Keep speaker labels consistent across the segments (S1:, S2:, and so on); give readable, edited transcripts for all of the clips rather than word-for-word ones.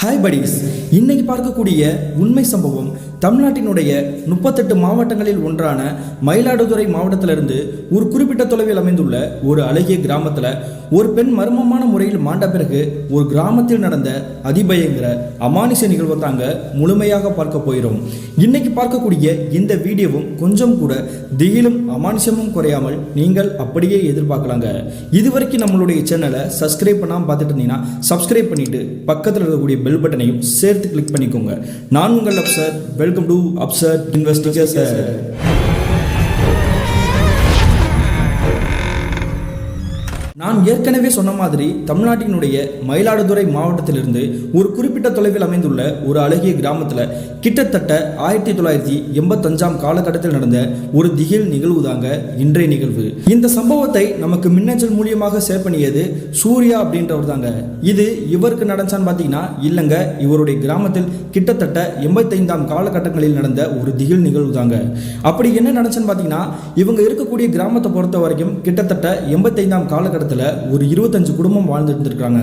S1: Hi buddies, இன்னைக்கு பார்க்கக்கூடிய உண்மை சம்பவம் தமிழ்நாட்டினுடைய 38 மாவட்டங்களில் ஒன்றான மயிலாடுதுறை மாவட்டத்திலிருந்து ஒரு குறிப்பிட்ட தொலைவில் அமைந்துள்ள ஒரு அழகிய கிராமத்தில் ஒரு பெண் மர்மமான முறையில் மாண்ட பிறகு ஒரு கிராமத்தில் நடந்த அதிபயங்கர அமானுஷ நிகழ்வை தாங்க முழுமையாக பார்க்க போகிறோம். இன்னைக்கு பார்க்கக்கூடிய இந்த வீடியோவும் கொஞ்சம் கூட திகிலும் அமானுஷமும் குறையாமல் நீங்கள் அப்படியே எதிர்பார்க்கலாங்க. இதுவரைக்கும் நம்மளுடைய சேனலை சப்ஸ்கிரைப் பண்ணாமல் பார்த்துட்டு இருந்தீங்கன்னா சப்ஸ்கிரைப் பண்ணிட்டு பக்கத்தில் இருக்கக்கூடிய பெல் பட்டனையும் சேர்த்து கிளிக் பண்ணிக்கோங்க. நான் உங்கள் Afsar. Welcome to Afsar investigation. நான் ஏற்கனவே சொன்ன மாதிரி தமிழ்நாட்டினுடைய மயிலாடுதுறை மாவட்டத்திலிருந்து ஒரு குறிப்பிட்ட தொலைவில் அமைந்துள்ள ஒரு அழகிய கிராமத்தில் கிட்டத்தட்ட 1985 காலகட்டத்தில் நடந்த ஒரு திகில் நிகழ்வு தாங்க இன்றைய நிகழ்வு. இந்த சம்பவத்தை நமக்கு மின்னஞ்சல் மூலியமாக ஷேர் பண்ணியது சூர்யா அப்படின்றவர் தாங்க. இது இவருக்கு நடந்தான்னு பார்த்தீங்கன்னா இல்லைங்க, இவருடைய கிராமத்தில் கிட்டத்தட்ட 85 காலகட்டங்களில் நடந்த ஒரு திகில் நிகழ்வு தாங்க. அப்படி என்ன நடந்துச்சுன்னு பார்த்தீங்கன்னா, இவங்க இருக்கக்கூடிய கிராமத்தை பொறுத்த வரைக்கும் கிட்டத்தட்ட 85 காலகட்டத்தில் ஒரு 25 குடும்பம் வாழ்ந்துட்டு இருந்திருக்காங்க.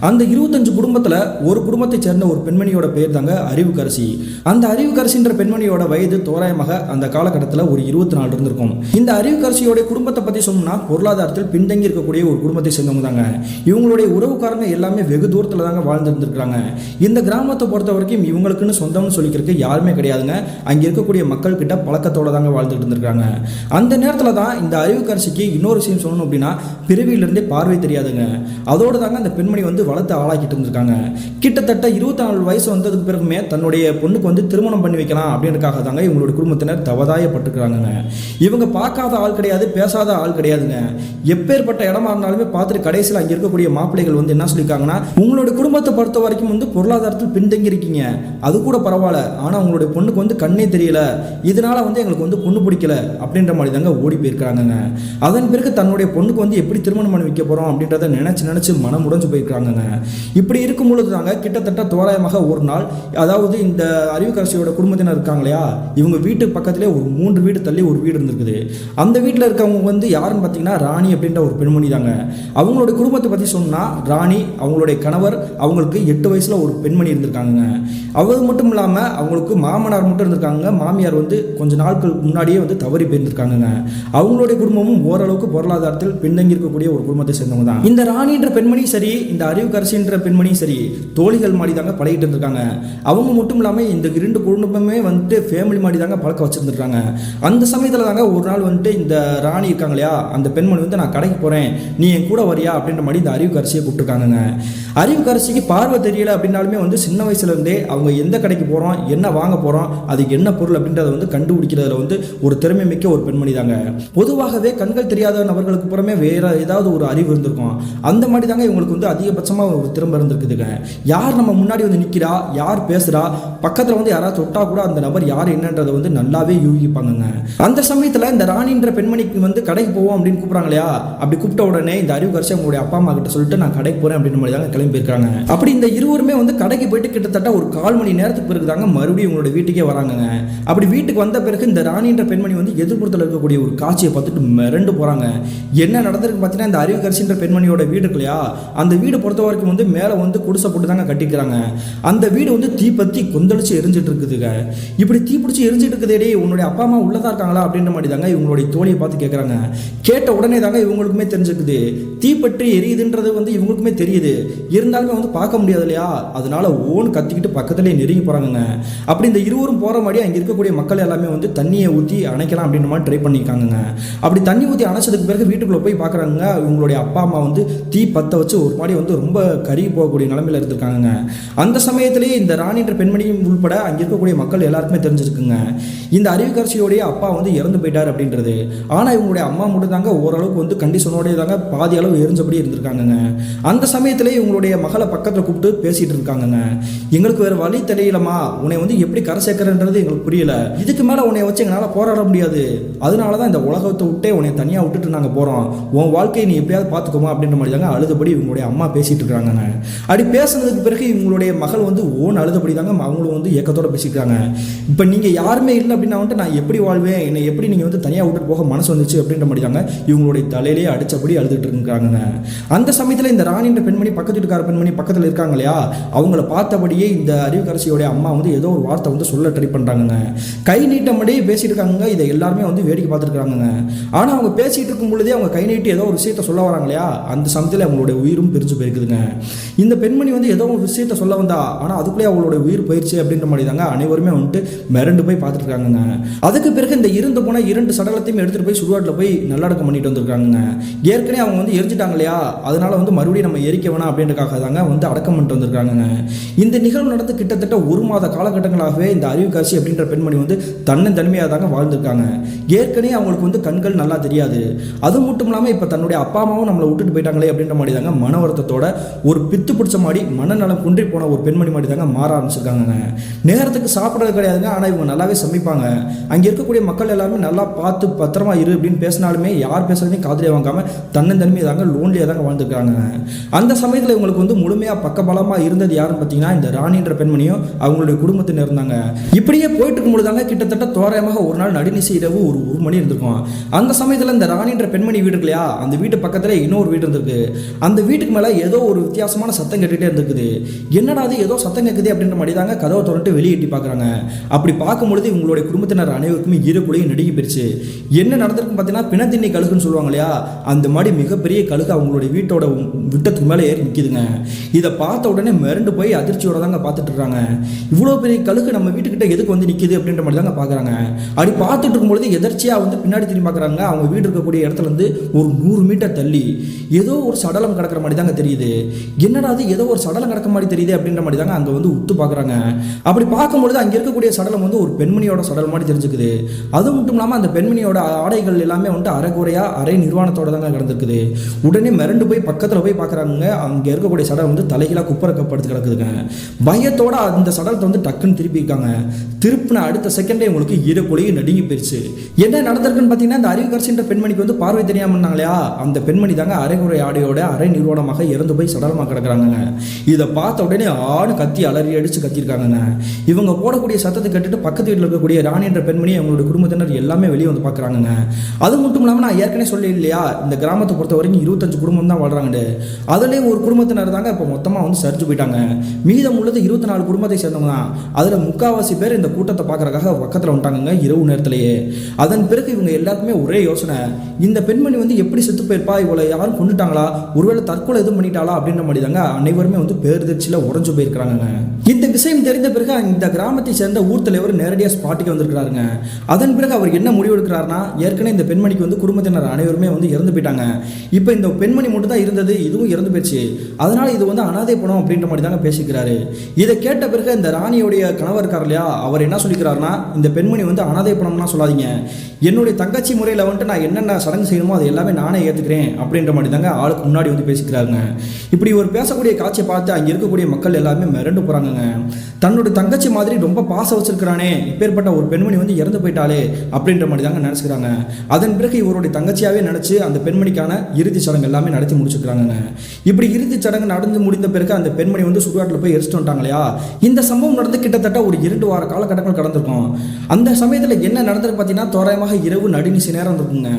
S1: அந்த 25 குடும்பத்துல ஒரு குடும்பத்தை சேர்ந்த ஒரு பெண்மணியோட பேர் தாங்க அறிவுக்கரசி. அந்த அறிவுக்கரசின்ற பெண்மணியோட வயது தோராயமாக அந்த காலகட்டத்தில் ஒரு 24 இருந்திருக்கும். இந்த அறிவுக்கரசியோட குடும்பத்தை பத்தி சொன்னா பொருளாதாரத்தில் பின்தங்கி இருக்கக்கூடிய ஒரு குடும்பத்தை சேர்ந்தவங்க தாங்க. இவங்களுடைய உறவுக்காரங்க எல்லாமே வெகு தூரத்துல தாங்க வாழ்ந்து இருந்திருக்காங்க. இந்த கிராமத்தை பொறுத்த வரைக்கும் இவங்களுக்குன்னு சொந்தம்னு சொல்லிக்கிறதுக்கு யாருமே கிடையாதுங்க. அங்க இருக்கக்கூடிய மக்கள் கிட்ட பழக்கத்தோட தாங்க வாழ்ந்துட்டு இருந்திருக்காங்க. அந்த நேரத்துல தான் இந்த அறிவுக்கரசிக்கு இன்னொரு விஷயம் சொல்லணும் அப்படின்னா, பிறவியிலிருந்தே பார்வை தெரியாதுங்க. அதோடு தாங்க அந்த பெண்மணி வளர்த்து ஆளாக்கிட்டு இருந்திருக்காங்க. கிட்டத்தட்ட 24 வயசு வந்ததுக்கு பிறகுமே தன்னுடைய பொண்ணுக்கு திருமணம் பண்ணி வைக்கலாம் அப்படின்றதுக்காக தாங்க இவங்களுடைய குடும்பத்தினர் தவதாயப்பட்டிருக்காங்க. இவங்க பார்க்காத ஆள் கிடையாது, பேசாத ஆள் கிடையாதுங்க. எப்பேற்பட்ட இடமா இருந்தாலுமே பார்த்துட்டு கடைசியில் அங்கே இருக்கக்கூடிய மாப்பிள்ளைகள் என்ன சொல்லியிருக்காங்கன்னா, உங்களுடைய குடும்பத்தை பொறுத்த வரைக்கும் பொருளாதாரத்தில் பின்தங்கி இருக்கீங்க, அது கூட பரவாயில்ல, ஆனால் உங்களுடைய பொண்ணுக்கு கண்ணே தெரியல, இதனால எங்களுக்கு பொண்ணு பிடிக்கல அப்படின்ற மாதிரி தாங்க ஓடி போயிருக்காங்க. அதன் பிறகு தன்னுடைய பொண்ணுக்கு எப்படி திருமணம் பண்ணி வைக்க போறோம் அப்படின்றத நினைச்சு மனம் உடைஞ்சு போயிருக்காங்க. இப்படி இருக்கும் பொழுது தாங்க கிட்டத்தட்ட தோராயமாக ஒரு நாள், அதாவது இந்த அறிவுக்கரசியோட குடும்பத்தினர் இருக்காங்க இல்லையா, இவங்க வீட்டு பக்கத்திலே ஒரு 3 வீடு தள்ளி ஒரு வீடு இருந்திருக்குது. அந்த வீட்டில் இருக்கவங்க யாருன்னு பார்த்தீங்கன்னா ராணி அப்படின்ற ஒரு பெண்மணி தாங்க. அவங்களுடைய குடும்பத்தை பற்றி சொன்னா, ராணி அவங்களுடைய கணவர், அவங்களுக்கு 8 வயசுல ஒரு பெண்மணி இருந்திருக்காங்க. அது மட்டும் இல்லாமல் அவங்களுக்கு மாமனார் மட்டும் இருந்திருக்காங்க. மாமியார் கொஞ்ச நாட்கள் முன்னாடியே தவறி போயிருந்திருக்காங்க. அவங்களுடைய குடும்பமும் ஓரளவுக்கு பொருளாதாரத்தில் பின்தங்கி இருக்கக்கூடிய ஒரு குடும்பத்தை சேர்ந்தவங்க தான். இந்த ராணின்ற பெண்மணி சரி, இந்த அறிவுக்கரசின்ற பெண்மணி சரி, தோழிகள் மாதிரி தாங்க பழகிட்டு இருந்திருக்காங்க. அவங்க மட்டும் இல்லாம இந்த 2 குடும்பமே ஃபேமிலி மாதிரி தாங்க பழக்க வச்சிருந்திருக்காங்க. அந்த சமயத்துல தாங்க ஒரு நாள் இந்த ராணி இருக்காங்க இல்லையா, அந்த பெண்மணி நான் கடைக்கு போறேன், நீ என் கூட வரியா அப்படின்ற மாதிரி இந்த அறிவுக்கரசியை கூப்பிட்டுருக்காங்க. அறிவுக்கரசிக்கு பார்வை தெரியல அப்படின்னாலுமே சின்ன வயசுல இருந்தே அவங்க எந்த கடைக்கு போறோம், என்ன வாங்க போறோம், அதுக்கு என்ன பொருள் அப்படின்றத கண்டுபிடிக்கிறதுல ஒரு திறமை மிக்க ஒரு பெண்மணி தாங்க. பொதுவாகவே கண்கள் தெரியாத நபர்களுக்கு புறமே வேற ஏதாவது ஒரு அறிவு இருந்திருக்கும். அந்த மாதிரி தாங்க இவங்களுக்கு அதிகபட்சமா ஒரு திறமை இருந்திருக்குதுங்க. யார் நம்ம முன்னாடி நிக்கிறா, யார் பேசுறா, பக்கத்துல யாராவது தொட்டா கூட அந்த நபர் யார் என்னன்றதை நல்லாவே யூகிப்பாங்க. அந்த சமயத்துல இந்த ராணின்ற பெண்மணிக்கு கடைக்கு போவோம் அப்படின்னு கூப்பிடுறாங்க இல்லையா, அப்படி கூப்பிட்ட உடனே இந்த அறிவுக்கரசி அவங்களுடைய அப்பா அம்மா கிட்ட சொல்லிட்டு நான் கடைக்கு போறேன் அப்படின்ற மாதிரி தாங்க கிளம்பி இருக்காங்க. அப்படி இந்த இருவருமே கடைக்கு போயிட்டு கிட்டத்தட்ட ஒரு 1/4 மணி நேரத்துக்கு பிறகு தாங்க மறுபடியும் இவங்களோட வீட்டுக்கே வராங்க. அப்படி வீட்டுக்கு வந்த பிறகு இந்த ராணின்ற பெண்மணி எதிர்ப்புறத்தில் இருக்கக்கூடிய ஒரு காட்சியை பார்த்துட்டு மிரண்டு போறாங்க. என்ன நடந்திருக்கு பார்த்தீங்கன்னா, இந்த அறிவுக்கரசின்ற பெண்மணியோட வீடு இருக்கு இல்லையா, அந்த வீடு பொறுத்த வரைக்கும் மேலே குடிசை போட்டு தாங்க கட்டிக்கிறாங்க. அந்த வீடு தீப்பத்தி கொந்தளிச்சு எரிஞ்சிட்டு இருக்குதுங்க. இப்படி தீப்பிடிச்சு எரிஞ்சிட்டு இருக்குதே, உன்னுடைய அப்பா அம்மா உள்ளதா இருக்காங்களா அப்படின்ற மாதிரி தாங்க இவங்களுடைய தோழியை பார்த்து கேட்குறாங்க. கேட்ட உடனே தாங்க இவங்களுக்குமே தெரிஞ்சிருக்குது, தீப்பற்றி எரியுதுன்றது இவங்களுக்குமே தெரியுது. இருந்தாலுமே பார்க்க முடியாது இல்லையா, அதனால ஓன் கத்திக்கிட்டு பக்கத்துலேயே நெருங்கி போறாங்க. அப்படி இந்த இருவரும் போற மாதிரி அங்கே இருக்கக்கூடிய மக்கள் எல்லாமே தண்ணியை ஊற்றி அணைக்கலாம் அப்படின்ற மாதிரி ட்ரை பண்ணியிருக்காங்க. அப்படி தண்ணி ஊற்றி அணைச்சதுக்கு பிறகு வீட்டுக்குள்ள போய் பார்க்குறாங்க. இவங்களுடைய அப்பா அம்மா தீ பற்ற வச்சு ஒரு மாதிரி ரொம்ப கருகி போகக்கூடிய நிலைமையில இருந்திருக்காங்க. அந்த சமயத்திலேயே இந்த ராணின்ற பெண்மணியும் உள்பட அங்கே இருக்கக்கூடிய மக்கள் எல்லாருக்குமே தெரிஞ்சிருக்குங்க, இந்த அறிவுக்கரசியோடைய அப்பா இறந்து போயிட்டார் அப்படின்றது. ஆனால் இவங்களுடைய அம்மா மட்டும் தாங்க ஓரளவுக்கு கண்டிஷனோடய தாங்க பாதி அளவு எரிஞ்சபடி இருந்திருக்காங்க. அந்த சமயத்திலே இவங்களுடைய மகளை பக்கத்தில் கூப்பிட்டு பேசிட்டு இருக்காங்க. எங்களுக்கு வேற வழி தெரியலமா, உன்னை எப்படி கரை சேர்க்கறன்றது எங்களுக்கு புரியல, இதுக்கு மேலே உன்னை வச்சு எங்களால் போராட முடியாது, அதனால தான் இந்த உலகத்தை விட்டே உன்னை தனியாக விட்டுட்டு நாங்கள் போகிறோம், உன் வாழ்க்கையை நீ எப்படியாவது பார்த்துக்கோமா அப்படின்ற மாதிரி தாங்க அழுதபடி இவங்களுடைய அம்மா பேசிட்டு இருக்காங்க. அப்படி பேசுனதுக்கு பிறகு இவங்களுடைய மகள் வந்து அழுதபடி தாங்க அவங்களும் வந்து ஏக்கத்தோட பேசிக்கிறாங்க. இப்போ நீங்கள் யாருமே இல்லை அப்படின்னா வந்துட்டு நான் எப்படி வாழ்வேன், என்னை எப்படி நீங்கள் வந்து தனியாக விட்டுட்டு போக மனசு வந்துச்சு அப்படின்ற மாதிரி தாங்க இவங்களுடைய தலையிலேயே அடிச்சபடி அழுதுட்டு இருக்காங்க. அந்த சமயத்தில் இந்த ராணின்ற பெண்மணி பக்கத்து வீட்டுக்கார பெண்மணி பக்கத்தில் இருக்காங்க இல்லையா, அவங்கள பார்த்தபடியே இந்த அறிவுக்கரசியோடைய அம்மா வந்து ஏதோ ஒரு வார்த்தை வந்து சொல்ல ட்ரை பண்ணுறாங்க. கை நீட்டமடியே பேசிட்டு இருக்காங்க. இதை எல்லாருமே வந்து வேடிக்கை பார்த்துருக்காங்க. ஆனால் அவங்க பேசிட்டு இருக்கும் பொழுதே அவங்க கை நீட்டி ஏதோ ஒரு விஷயத்த சொல்ல வராங்க இல்லையா, அந்த சமயத்தில் அவங்களுடைய உயிரும் பிரிஞ்சு போயிருக்குதுங்க. இந்த பெண்மணி வந்து ஏதோ ஒரு விஷயத்த சொல்ல வந்தா, ஆனால் அதுக்குள்ளே அவங்களோட உயிர் போயிடுச்சு அப்படின்ற மாதிரி தாங்க அனைவருமே வந்துட்டு மிரண்டு போய் பார்த்துட்டு இருக்காங்க. அதுக்கு பிறகு இந்த இருந்து போன 2 சடலத்தையும் எடுத்துட்டு போய் சுடுகாட்டில் போய் நல்லடக்கம் பண்ணிட்டு வந்திருக்காங்க. ஏற்கனவே அவங்க வந்து எரிஞ்சிட்டாங்க இல்லையா, அதனால வந்து மறுபடியும் நம்ம எரிக்க வேணாம் அப்படின்றக்காக தாங்க வந்து அடக்கம் பண்ணிட்டு வந்திருக்காங்க. இந்த நிகழ்வு நடந்து கிட்டத்தட்ட 1 மாத காலகட்டங்களாகவே இந்த அறிவுக்கரசி அப்படின்ற பெண்மணி வந்து தன்னந்தனிமையாக தாங்க வாழ்ந்திருக்காங்க. ஏற்கனவே அவங்களுக்கு வந்து கண்கள் நல்லா தெரியாது. அது மட்டும் இல்லாமல் இப்போ தன்னுடைய அப்பா அம்மாவும் நம்மளை விட்டுட்டு போயிட்டாங்களே அப்படின்ற மாதிரி தாங்க மன வருத்தத்தோட ஒரு பித்து பிடிச்ச மாதிரி மனநலம் குன்றி போன ஒரு பெண்மணி மாதிரி தாங்க மாற ஆரம்பிச்சிருக்காங்க. நேரத்துக்கு சாப்பிட்றது கிடையாதுங்க, ஆனால் இவங்க நல்லாவே சமைப்பாங்க. அங்கே இருக்கக்கூடிய மக்கள் எல்லாருமே நல்லா பார்த்து பத்திரமா இரு அப்படின்னு பேசினாலுமே யார் பேசுறதையும் காதுலயே வாங்காம தன்னந்தனிமையை தாங்க லோன்லியாக தாங்க வாழ்ந்துருக்காங்க. அந்த சமயத்தில் இவங்களுக்கு வந்து முழுமையாக பக்கபலமாக இருந்தது யாருன்னு பார்த்தீங்கன்னா இந்த ராணின்ற பெண்மணியும் அவங்களுடைய குடும்பத்தினர் இருந்தாங்க. இப்படியே போயிட்டு இருக்கும்போது தாங்க கிட்டத்தட்ட தோராயமாக ஒரு நாள் நடுநிசி இரவு ஒரு 1 மணி இருந்திருக்கும். அந்த சமயத்தில் இந்த ராணின்ற பெண்மணி வீடு இல்லையா, அந்த வீட்டு பக்கத்தில் இன்னொரு வீடு இருந்திருக்கு. அந்த வீட்டுக்கு மேலே ஏதோ ஒரு வித்தியாசமான சத்தம் கேட்டுகிட்டே இருந்திருக்குது. என்னடா அது ஏதோ சத்தம் கேட்குது அப்படின்ற மாதிரி தாங்க கதவை திறந்துட்டு வெளியே எட்டி பார்க்குறாங்க. அப்படி பார்க்கும்பொழுது இவங்களுடைய குடும்பத்தினர் அனைவருக்குமே ஈரக்குலையும் நடுங்கி போயிடுச்சு. என்ன நடந்திருக்குன்னு பார்த்தீங்கன்னா பிணத்திண்ணி கழுகுன்னு சொல்லுவாங்க இல்லையா, அந்த மாதிரி மிகப்பெரிய கழுகு அவங்களுடைய வீட்டோட விட்டத்துக்கு மேலே ஏறி நிற்கிதுங்க. இதை பார்த்த உடனே மிரண்டு போய் அதிர்ச்சியோட தாங்க பார்த்துட்டு இருக்காங்க. இவ்வளோ பெரிய கழுகு நம்ம வீட்டுக்கிட்ட எதுக்கு வந்து நிற்கிது அப்படின்ற மாதிரி தாங்க பார்க்குறாங்க. அப்படி பார்த்துட்டு இருக்கும்பொழுது எதர்ச்சியாக வந்து பின்னாடி திரும்பி பார்க்குறாங்க. அவங்க வீடு இருக்கக்கூடிய இடத்துல இருந்து ஒரு 100 மீட்டர் தள்ளி ஏதோ ஒரு சடலம் கிடக்கிற மாதிரி தாங்க தெரியுது. என்னடா அது ஏதோ ஒரு சடலம் கிடக்கிற மாதிரி தெரியுது அப்படின்ற மாதிரி தாங்க அங்கே வந்து உத்து பார்க்குறாங்க. அப்படி பார்க்கும்பொழுது அங்கே இருக்கக்கூடிய சடலம் வந்து ஒரு பெண்மணியோட சடலம் மாதிரி தெரிஞ்சுக்குது. அது மட்டும் இல்லாமல் அந்த பெண்மணியோட ஆடைகள் எல்லாமே வந்துட்டு அரைக்குறையா அரை நிர்வாணத்தோட தாங்க கிடந்திருக்குது. உடனே மிரண்டு போய் பக்கத்தில் போய் பார்க்குறாங்க. அங்கே இருக்கக்கூடிய சடலம் வந்து தலைகீழாக குப்பரக்கப்படுத்து கிடக்குதுங்க. பயத்தோட அந்த சடலத்தை வந்து டக்குன்னு திருப்பி இருக்காங்க. திருப்பின அடுத்த செகண்டே உங்களுக்கு ஈரக்குலையும் நடுங்கி போயிடுச்சு. என்ன நடந்திருக்குன்னு பார்த்தீங்கன்னா இந்த அறிவுக்கரசின்ற பெண்மணிக்கு வந்து பார்வை தெரியாமல் இருந்தாங்களா, அந்த பெண்மணி தாங்க அரைகுறை ஆடையோட அரை நிர்வாணமாக இறந்து போய் சடலமாக கிடக்குறாங்க. இதை பார்த்த உடனே ஆடு கத்தி அலறி அடிச்சு கத்திருக்காங்க. இவங்க போடக்கூடிய சத்தத்தை கேட்டுட்டு பக்கத்து வீட்டில் இருக்கக்கூடிய ராணி என்ற பெண்மணி அவங்களோட குடும்பத்தினர் எல்லாமே வெளியே வந்து பார்க்குறாங்க. அது மட்டும் இல்லாமல் நான் ஏற்கனவே சொல்லி இல்லையா, இந்த கிராமத்தை பொறுத்த வரைக்கும் 25 குடும்பம் தான் வாழ்றாங்க. அதுலேயும் ஒரு குடும்பத்தினர் தாங்க இப்போ மொத்தமாக வந்து சரிஞ்சு போயிட்டாங்க. மீதம் உள்ளது 24 குடும்பத்தை சேர்ந்தவங்க தான். அதில் முக்கால்வாசி பேர் இந்த கூட்டத்தை பார்க்கறதுக்காக பக்கத்தில் வந்துட்டாங்க இரவு நேரத்திலேயே. அதன் பிறகு இவங்க எல்லாருக்குமே ஒரே யோசனை, இந்த பெண்மணி வந்து எப்படி செத்து போயிருப்பா, இவளை யாரும் கொண்டுட்டாங்களா, ஒருவேளை தற்கொலை எதுவும் பண்ணிட்டாளா அப்படின்ற மாதிரி தாங்க அனைவருமே வந்து பேருதிர்ச்சியில் உறைஞ்சு போயிருக்கிறாங்க. இந்த விஷயம் தெரிந்த பிறகு இந்த கிராமத்தை சேர்ந்த ஊர் தலைவர் நேரடியாக ஸ்பாட்டுக்கு வந்திருக்கிறாருங்க. அதன் பிறகு அவர் என்ன முடிவு எடுக்கிறாருன்னா, ஏற்கனவே இந்த பெண்மணிக்கு வந்து குடும்பத்தினர் அனைவருமே வந்து இறந்து போயிட்டாங்க. இப்போ இந்த பெண்மணி மட்டும் தான் இருந்தது, இதுவும் இறந்து போயிடுச்சு. அதனால இது வந்து அனாதை பணம் அப்படின்ற மாதிரி தாங்க பேசிக்கிறாரு. இதை கேட்ட பிறகு இந்த ராணியோடைய கணவர் இருக்கார் இல்லையா, அவர் என்ன சொல்லிக்கிறாருன்னா, இந்த பெண்மணி வந்து அனாதை பணம்னா சொல்லாதீங்க, என்னுடைய தங்கச்சி முறையில் வந்துட்டு நான் என்னென்ன சடங்கு செய்யணுமோ அது எல்லாமே நானே ஏற்றுக்கிறேன் அப்படின்ற மாதிரி தாங்க ஆளுக்கு முன்னாடி வந்து பேசிக்கிறாருங்க. இப்படி ஒரு பேசக்கூடிய காட்சியை பார்த்து அங்கே இருக்கக்கூடிய மக்கள் எல்லாருமே மிரண்டு போகிறாங்க. தன்னுடைய தங்கச்சி மாதிரி ரொம்ப பாசம் வச்சிருக்கிறானே, இப்பேற்பட்ட ஒரு பெண்மணி வந்து இறந்து போயிட்டாலே அப்படின்ற மாதிரி தாங்க நினச்சிக்கிறாங்க. அதன் பிறகு இவருடைய தங்கச்சியாகவே நினச்சி அந்த பெண்மணிக்கான இறுதி சடங்கு எல்லாமே நடத்தி முடிச்சுக்கிறாங்க. இப்படி இறுதி சடங்கு நடந்து முடிந்த பிறகு அந்த பெண்மணி வந்து சுடுகாட்டில் போய் எரிச்சிட்டு வந்துட்டாங்க இல்லையா. இந்த சம்பவம் நடந்து கிட்டத்தட்ட ஒரு 2 வார காலகட்டங்கள் கடந்திருக்கும். அந்த சமயத்தில் என்ன நடந்திருக்கு பார்த்தீங்கன்னா, தோராயமாக இரவு நடுநிசி நேரம் இருக்குங்க.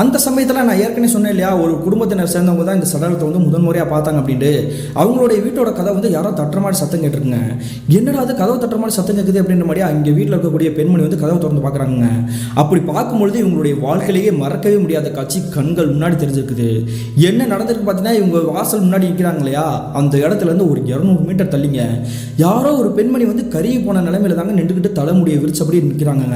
S1: அந்த சமயத்தில் நான் ஏற்கனவே சொன்னேன் இல்லையா, ஒரு குடும்பத்தினர் சேர்ந்தவங்க தான் இந்த சடலத்தை வந்து முதன்முறையாக பார்த்தாங்க அப்படின்ட்டு. அவங்களுடைய வீட்டோட கதை வந்து யாரோ தட்டுற மாதிரி சத்தம் கேட்டிருக்குங்க. என்னடா அது கதவு தட்டுற மாதிரி சத்தம் கேட்குது அப்படின்ற மாதிரி அங்கே வீட்டில் இருக்கக்கூடிய பெண்மணி வந்து கதவை திறந்து பார்க்குறாங்க. அப்படி பார்க்கும்பொழுது இவங்களுடைய வாழ்க்கையிலேயே மறக்கவே முடியாத காட்சி கண்கள் முன்னாடி தெரிஞ்சிருக்குது. என்ன நடந்திருக்கு பார்த்தீங்கன்னா, இவங்க வாசல் முன்னாடி நிற்கிறாங்க இல்லையா, அந்த இடத்துல இருந்து ஒரு 200 மீட்டர் தள்ளிங்க யாரோ ஒரு பெண்மணி வந்து கருகி போன நிலைமையில தாங்க நின்றுக்கிட்டு தலைமுடியை விரிச்சபடி நிற்கிறாங்க.